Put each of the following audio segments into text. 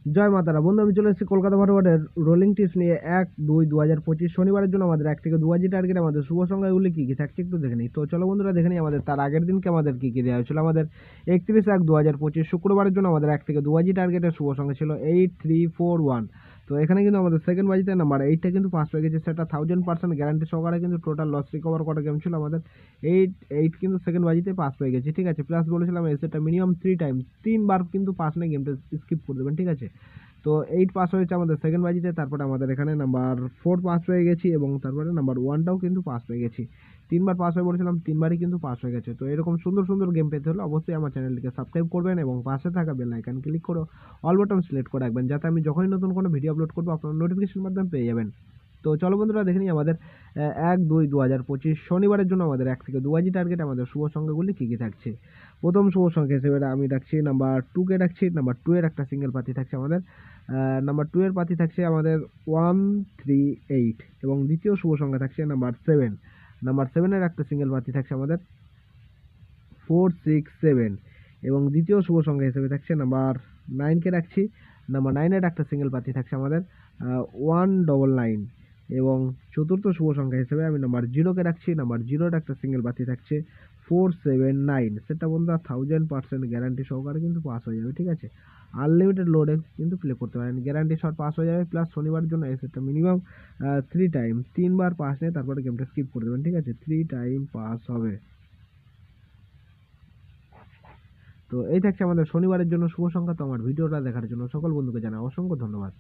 জয় মাতারা বন্ধু, আমি চলে এসেছি কলকাতা ফরওয়ার্ডের রোলিং টিপস নিয়ে 1-2-2025 শনিবারের জন্য আমাদের 1 থেকে 2 টার্গেট। আমাদের শুভ সংখ্যাগুলি কী কী থাকছে একটু দেখে নিই। তো চলো বন্ধুরা দেখে নিই আমাদের তার আগের দিনকে আমাদের কী কী দেওয়া হয়েছিল। আমাদের 31-1-2025 শুক্রবারের জন্য আমাদের 1 থেকে 2 টার্গেটের শুভ সংখ্যা ছিল 8341। তো এখানে কিন্তু আমাদের সেকেন্ড বাজিতে নাম্বার 8টা কিন্তু পাস হয়ে গেছে, সেটা 1000% গ্যারান্টি সহকারে কিন্তু টোটাল লস রিকভার করা গেম ছিল আমাদের 8 কিন্তু সেকেন্ড বাজিতে পাস হয়ে গেছে, ঠিক আছে। প্লাস বলেছিলাম এসেটা মিনিমাম 3 টাইম, 3বার কিন্তু পাস নেই, গেমটা স্কিপ করে দেবেন, ঠিক আছে। তো 8 পাস হয়েছে আমাদের সেকেন্ড বাজিতে, তারপরে আমাদের এখানে নাম্বার 4 পাস হয়ে গেছি এবং তারপরে নাম্বার 1টাও কিন্তু পাস হয়ে গেছি। 3বার পাস হয়ে বলেছিলাম, 3বারই কিন্তু পাস হয়ে গেছে। তো এরকম সুন্দর সুন্দর গেম পেতে হলে অবশ্যই আমার চ্যানেলটিকে সাবস্ক্রাইব করবেন এবং পাশে থাকা বেল আইকন ক্লিক করে অল বাটন সিলেক্ট করে রাখবেন, যাতে আমি যখনই নতুন কোনো ভিডিও আপলোড করবো আপনার নোটিফিকেশন মাধ্যমে পেয়ে যাবেন। তো চলো বন্ধুরা দেখে নিই আমাদের 1-2-2025 শনিবারের জন্য আমাদের 1 থেকে 2 টার্গেট আমাদের শুভ সংখ্যাগুলি কী কী থাকছে। প্রথম শুভ সংখ্যা হিসেবে আমি রাখছি নাম্বার 2কে রাখছি। নাম্বার 2 এর একটা সিঙ্গেল পাতি থাকছে আমাদের, নাম্বার 2 এর পাতি থাকছে আমাদের 138 এবং দ্বিতীয় শুভ সংখ্যা থাকছে নাম্বার 7। নাম্বার 7 এর একটা সিঙ্গেল পাতি থাকছে আমাদের 467 এবং দ্বিতীয় শুভ সংখ্যা হিসেবে থাকছে নাম্বার 9কে রাখছি। নাম্বার 9 এর একটা সিঙ্গেল পাতি থাকছে আমাদের 199 এবং চতুর্থ শুভ সংখ্যা হিসেবে আমি নাম্বার 0কে রাখছি। নাম্বার 0 এর একটা সিঙ্গেল পাতি থাকছে 479, সেটা বন্ধুরা 1000% গ্যারান্টি সহকারে কিন্তু পাস হয়ে যাবে, ঠিক আছে। আনলিমিটেড লোডে কিন্তু প্লে করতে পারেন, গ্যারান্টি শট পাস হয়ে যাবে। প্লাস শনিবারের জন্য এই সেটটা মিনিমাম 3 টাইম, 3বার পাস নিয়ে তারপরে গেমটা স্কিপ করে দেবেন, ঠিক আছে। 3 টাইম পাস হবে। তো এই থাকছে আমাদের শনিবারের জন্য শুভ সংখ্যা। তো আমার ভিডিওটা দেখার জন্য সকল বন্ধুকে জানাই অসংখ্য ধন্যবাদ।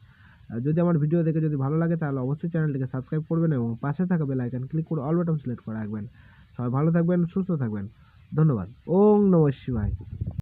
যদি আমার ভিডিও দেখে যদি ভালো লাগে তাহলে অবশ্যই চ্যানেলটিকে সাবস্ক্রাইব করবেন এবং পাশে থাকা বেল আইকন ক্লিক করে অল বাটন সিলেক্ট করে রাখবেন। সবাই ভালো থাকবেন, সুস্থ থাকবেন, ধন্যবাদ। ওম নমঃ শিবায়।